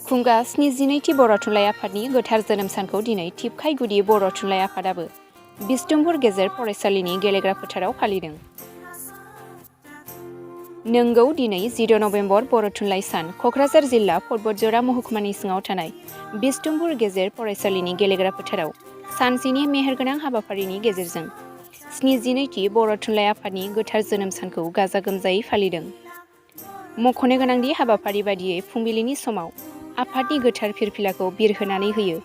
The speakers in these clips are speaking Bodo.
खुंगा 72थि बर' थुनलाइ आफादनि गोथार जोनोम सानखौ दिनै थिपखाइगुदि बर' थुनलाइ आफादाबो बिसुम्बुर गेजेर फरायसालिनि गेलेग्रा फोथाराव फालिदों। नोंगौ दिनै 10 नबेम्बर बर' थुनलाइ सान क'क्राझार जिल्ला पर्बतजरा महकुमानि सिङाव थानाय बिसुम्बुर गेजेर फरायसालिनि गेलेग्रा फोथाराव सानसेनि मेहेरगोनां हाबाफारिनि गेजेरजों 72थि बर' थुनलाइ आफादनि गोथार जोनोम सानखौ गाजा गोमजायै फालिदों। मख'नो गोनांदि हाबाफारि बादियै फुंबिलिनि समाव आफादनि गोथार फिरफिलाखौ बिरहोनानै होयो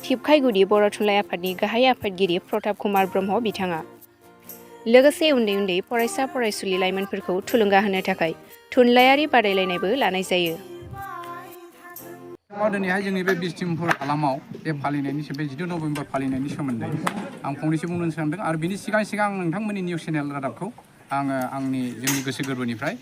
थिपखाइगुदि बर' थुनलाइ आफादनि गाहाय आफादगिरि प्रताप कुमार ब्रह्म बिथाङा। लोगोसे उन्दै उन्दै फरायसा फरायसुलि लाइमोनफोरखौ थुलुंगा होनो थाखाय थुनलाइयारि बादायलायनायबो लानाय जायो। दिनैहाय जोंनि बे बिसुम्बुर हालामाव बे फालिनायनि बे 10 नबेम्बर फालिनायनि सोमोन्दै आं फंनैसो बुंनो सानदों आरो बिनि सिगां नोंथांमोननि निउस चेनेल रादाबखौ आङो जोंनि गोसो गोरबोनिफ्राय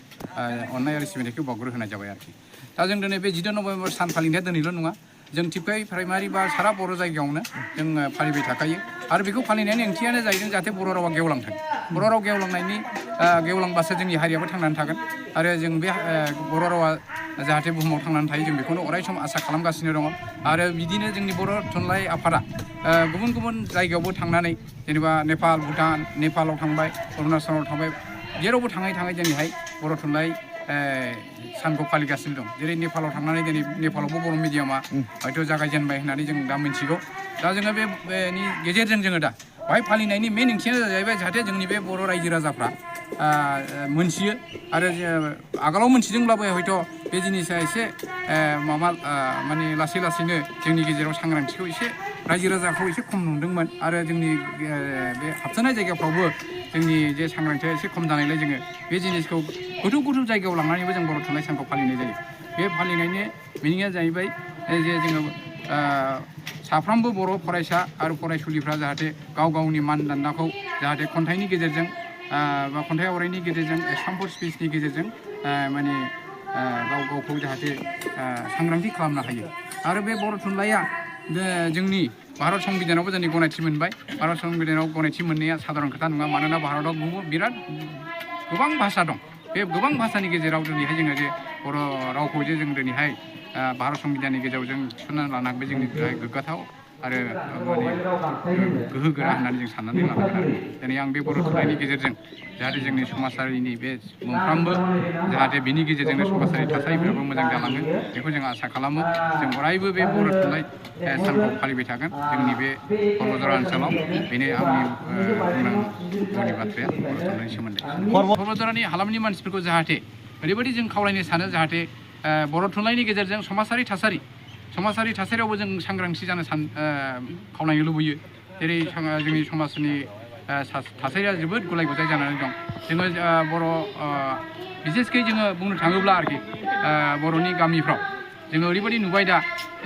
अननाय आरो सिबिनायखौ बावग्रोहोनाय जाबाय आरोखि। दा जों दिनै बे 10 नबेम्बर सान फालिनाया दिनैल' नङा, जों थिपखाइ प्राइमारि बा सारा बर' जायगायावनो जों फालिबाय थाखायो आरो बेखौ फालिनायनि ओंथियानो जाहैदों जाहाथे बर' रावा गेवलांथों। बर' राव गेवलांबासो जोंनि हारियाबो थांनानै थागोन आरो जों बे बर' रावा जाहाथे बुहुमाव थांनानै थायो जों बेखौनो अराय सम आसा खालामगासिनो दङ आरो बिदिनो जोंनि बर' थुनलाइ आफादा गुबुन गुबुन जायगायावबो थांनानै जेनेबा नेपाल, भुटान, नेपालाव थांबाय, अरुणाचलाव थांबाय, जेरावबो थाङै दिनैहाय बर' थुनलाइ सानखौ फालिगासिनो दं। जेरै नेपालाव थांनानै दिनै नेपालावबो बर' मिडियामा हयथ' जागायजेनबाय होननानै जों दा मिथिगौ। दा जोङो बेनि गेजेरजों जोङो दा बेहाय फालिनायनि मेन ओंथियानो जाहैबाय जाहाथे जोंनि बे बर' रायजो राजाफ्रा मोनथियो आरो आगोलाव मोनथिदोंब्लाबो हयथ' बे जिनिसा एसे माने लासैनो जोंनि गेजेराव सांग्रांथिखौ एसे रायजो राजाखौ एसे खम नुदोंमोन आरो जोंनि बे हाबसोनाय जायगाफ्रावबो जोंनि जे सांग्रांथिया एसे खम जानायलाय जोङो बे जिनिसखौ गोथौ जायगायाव लांनानैबो जों बर' थुनलाइ सानखौ फालिनाय जायो। बे फालिनायनि मिनिङा जाहैबाय जे जोङो साफ्रोमबो बर' फरायसा आरो फरायसुलिफ्रा जाहाथे गावनि मानदान्दाखौ जाहाथे खन्थाइनि गेजेरजों बा खन्थाइ आवरायनि गेजेरजों एक्जामपोल स्पिचनि गेजेरजों माने गावखौ जाहाथे सांग्रांथि खालामनो हायो आरो बे बर' थुनलाइया जोंनि भारत संबिधानावबो जोंनि गनायथि मोनबाय। भारत संबिधानाव गनायथि मोननाया साधारन खोथा नङा, मानोना भारताव बिराद गोबां भाषा दं। बे गोबां भाषानि गेजेराव दिनैहाय जोङो जे बर' रावखौ जे जों दिनैहाय भारत संबिधाननि गेजेराव जों थिसनना लानो हाबाय जोंनि थाखाय गोग्गाथाव आरो माने गोहो गोरा होननानै जों साननानै लानांगोन आरो दिनै आं बे बर' थुनलाइनि गेजेरजों जाहाथे जोंनि समाजारिनि बे मोनफ्रोमबो जाहाथे बिनि गेजेरजोंनो समाजारि थासारिफ्राबो मोजां जालाङो बेखौ जों आसा खालामो। जों अरायबो बे बर' थुनलाइ सानखौ फालिबाय थागोन जोंनि बे पर्बतजरा ओनसोलाव। बेनो आंनि बुंनांगौनि बाथ्राया बर' थुनलाइनि सोमोन्दै। पर्बतजरानि हालामनि मानसिफोरखौ जाहाथे ओरैबायदि जों खावलायनो सानो जाहाथे बर' थुनलाइनि गेजेरजों समाजारि थासारियावबो जों सांग्रांथि जानो खावलायनो लुबैयो। जेरै जोंनि समाजनि थासारिया जोबोद गुलाय गुजाय जानानै दं। जोङो बर' बिसेसकै जोङो बुंनो थाङोब्ला आरोखि बर'नि गामिफ्राव जोङो ओरैबायदि नुबाय दा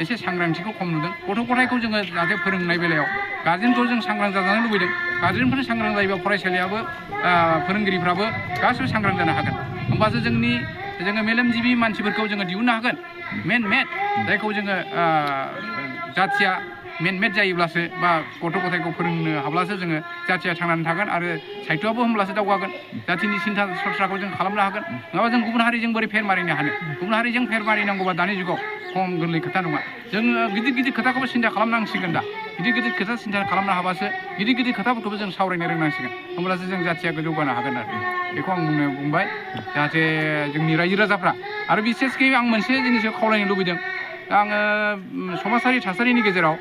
एसे सांग्रांथिखौ खम नुदों। गथ' गथायखौ जोङो जाहाथे फोरोंनाय बेलायाव गार्जेनखौ जों सांग्रां जाजानो लुबैदों। गार्जेनफोरा सांग्रां जायोबा फरायसालियाबो फोरोंगिरिफ्राबो गासिबो सांग्रां जानो हागोन। होमबासो जोङो मेलेमजिबि मानसिफोरखौ जोङो दिहुननो हागोन। मेड जायखौ जोङो जाथिया मेड जायोब्लासो बा गथ' गथायखौ फोरोंनो हाब्लासो जोङो जाथिया थांनानै थागोन आरो साहित्यआबो होमब्लासो दावगागोन। जाथिनि सिन्था सरसाखौ जों खालामनो हागोन। नङाबा जों गुबुन हारिजों बोरै फेर मारिनो हानो? गुबुन हारिजों फेर मारिनांगौबा दानि जुगाव खम गोरलै खोथा नङा। जोङो गिदिर खोथाखौबो सिन्था खालामनांसिगोन दा। गिदिर खोथा सिन्था खालामनो हाबासो गिदिर खोथाफोरखौबो जों सावरायनो रोंनांसिगोन। होमब्लासो जों जाथिया जौगानो हागोन आरो बेखौ आं बुंबाय जाहाथे जोंनि रायजो राजाफ्रा आरो बिसेसकै आं मोनसे जिनिसखौ खावलायनो लुबैदों। आङो समाजारि थासारिनि गेजेराव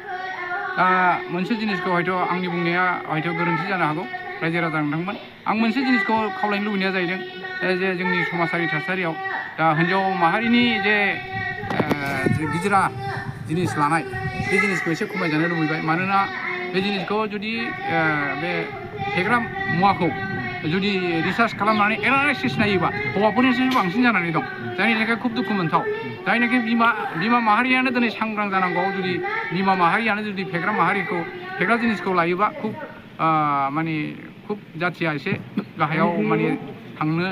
मोनसे जिनिसखौ हयथ' आंनि बुंनाया हयथ' गोरोन्थि जानो हागौ रायजो राजा नोंथांमोन। आं मोनसे जिनिसखौ खावलायनो लुबैनाया जाहैदों जे जोंनि समाजारि थासारियाव दा हिन्जाव माहारिनि जे गिदिरा जिनिस लानाय बे जिनिसखौ एसे खमायजानो लुबैबाय। मानोना बे जिनिसखौ जुदि बे फेग्रा मुवाखौ जुदि रिसार्च खालामनानै एनालाइसिस नायोबा हौवाफोरनिसो बांसिन जानानै दं, जायनि थाखाय खुब दुखु मोनथाव। जायनाखि बिमा माहारियानो दिनै सांग्रां जानांगौ। जुदि बिमा माहारियानो जुदि फेग्रा जिनिसखौ लायोबा माने खुब जाथिया एसे गाहायाव माने थांनो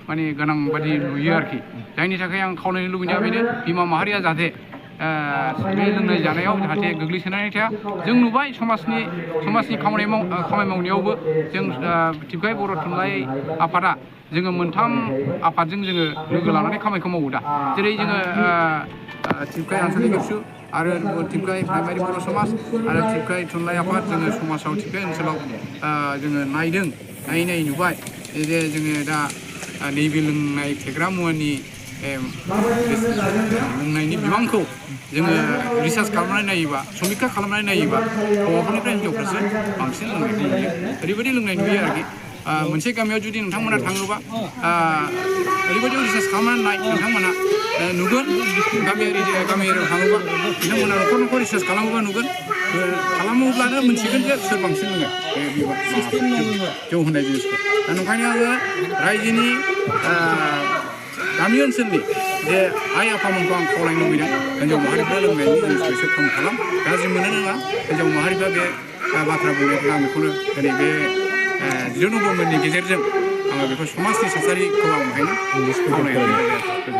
माने गोनां बादि नुयो आरोखि। जायनि थाखाय आं खावलायनो लुबैनाया बेनो बिमा माहारिया जाहाथे बे लोंनाय जानायाव जाहाथे गोग्लैसोनानै थाया। जों नुबाय समाजनि खामानि मावनायावबो जों थिपखाइ बर' थुनलाइ आफादा जोङो मोनथाम आफादजों जोङो लोगो लानानै खामानिखौ मावो दा जेरै जोङो टिपकाइ आनसलिक एबसु आरो टिपकाइ प्राइमारि बर' समाज आरो टिपकाइ थुनलाइ आफाद जोङो समाजाव टिपकाइ ओनसोलाव जोङो नायै नुबाय जे जोङो दा नैबे लोंनाय फेग्रा मुवानि लोंनायनि बिबांखौ जोङो रिसार्च खालामनानै नायोबा समिक्षा खालामनानै नायोबा हौवाफोरनिफ्राय हिनजावफ्रासो बांसिन लोंनायखौ नुयो ओरैबायदि लोंनाय नुयो आरोखि मोनसे गामियाव जुदि नोंथांमोना थाङोबा ओरैबायदि रिसार्च खालामनानै नाय नोंथांमोना नुगोन गामियारियाव थाङोबा नोंथांमोना न'खर रिसार्च खालामोबा नुगोन खालामोब्लानो मोनथिगोन जे सोर बांसिन लोङो जौ होननाय जिनिसखौ दा नंखायनो आङो रायजोनि गामि ओनसोलनि जे आइ आफामोनखौ आं खावलायनो लुबैदों हिन्जाव माहारिफ्रा लोंनायनि जिनिसखौ एसे खम खालाम गाज्रि मोनो नङा हिन्जाव माहारिफ्रा बे बाथ्रा बुंनायफ्रा आं बेखौनो दिनै बे 10 नभेम्बरनि गेजेरजों आङो बेखौ समाजनि थासारिखौ आं बेहायनो खावलायनो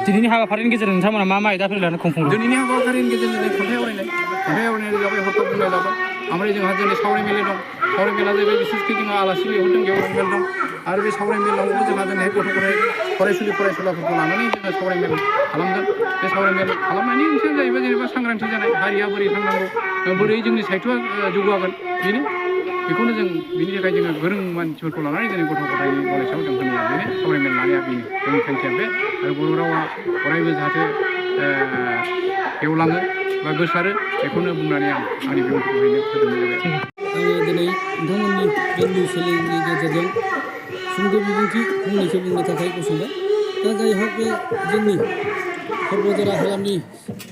दिनैनि हाबाफारिनि गेजेरजों नोंथांमोना मा आयदाफोर लानानै खुंफुङो दिनैनि हाबाफारिनि गेजेरजों जों खन्थाइ आवरायनाय जाबाय हरखाब बुंनाय जाबाय ओमफ्राय जोंहा दिनै सावराय मेल दं सावराय मेला जाहैबाय बिसेसकि जोंहा आलासि लिंहरदों गेवलां मेल दं आरो बे सावराय मेलावबो जोंहा दिनैहाय गथ' गथाय फरायसुलिफोरखौ लानानै जोङो सावराय मेल खालामगोन बे सावराय मेल खालामनायनि ओंथिया जाहैबाय जेनेबा सांग्रांथि जानाय हारिया बोरै थांनांगौ बोरै जोंनि साहित्यआ जौगागोन बेखौनो जों बिनि थाखाय जोङो गोरों मानसिफोरखौ लानानै जोंनि गथ' गथायनि नलेजाव जों होनाया बेनो सावराय मेल लानाया बेनो जोंनि थांखिया बे आरो बर' रावा अरायबो जाहाथे गेवलाङो बा गोसारो बेखौनो बुंनानै आं आंनि बिबुंथिखौहायनो फोजोबनाय जाबाय आङो दिनै नोंथांमोननि बे निउस चेनेलनि गेजेरजों सुंद' बिबुंथि फंनैसो बुंनो थाखाय गसंबाय दा जाय हक बे जोंनि पर्बतझरा हालामनि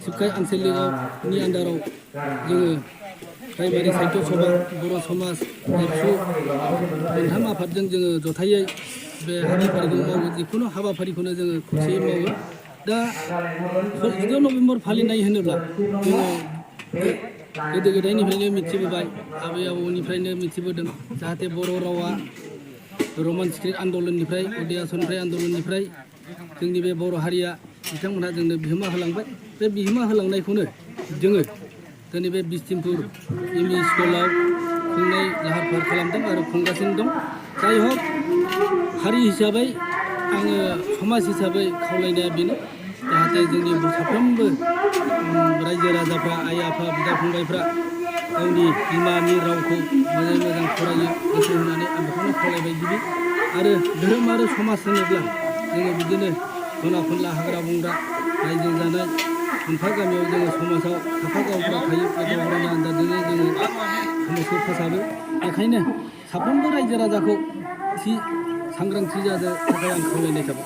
टिपकाइ आनसलिकनि आन्दाराव जोङो प्राइमारि साहित्य सभा बर' समाज एबसु मोनथाम आफादजों जोङो जथायै बे हाबाफारिखौ मावो जिखुनु हाबाफारिखौनो जोङो खौसेयै मावो दा 10 नभेम्बर फालिनाय होनोब्ला जोङो गोदो गोदायनिफ्रायनो मिथिबोबाय आबै आबौनिफ्रायनो मिथिबोदों जाहाथे बर' रावा रमान स्क्रिप्ट आन्दलननिफ्राय उदयासननिफ्राय आन्दलननिफ्राय जोंनि बे बर' हारिया बिथांमोनहा जोंनो बिहोमा होलांबाय बे बिहोमा होलांनायखौनो जोङो दिनै बे बिसतिमपुर एमइ स्कुलाव खुंनाय लाहार फाहार खालामदों आरो खुंगासिनो दं जाय हक हारि हिसाबै आङो समाज हिसाबै खावलायनाया बेनो जाहाथे जोंनि साफ्रोमबो रायजो राजाफ्रा आइ आफा बिदा फंबायफ्रा गावनि बिमानि रावखौ मोजाङै मोजां फरायो गोसो होनानै आं बेखौनो खावलायबाय गिबि आरो धोरोम आरो समाज होनोब्ला जोङो बिदिनो खना खनला हाग्रा बंग्रा रायजो जानाय मोनफा गामियाव जोङो समाजाव साफा गावफ्रा थायो बे गावफोरनि आन्दारजोंनो जोङो समाजखौ फोसाबो बेखायनो साफ्रोमबो रायजो राजाखौ थि सांग्रांथि जानो थाखाय आं खावलायनाय थाबाय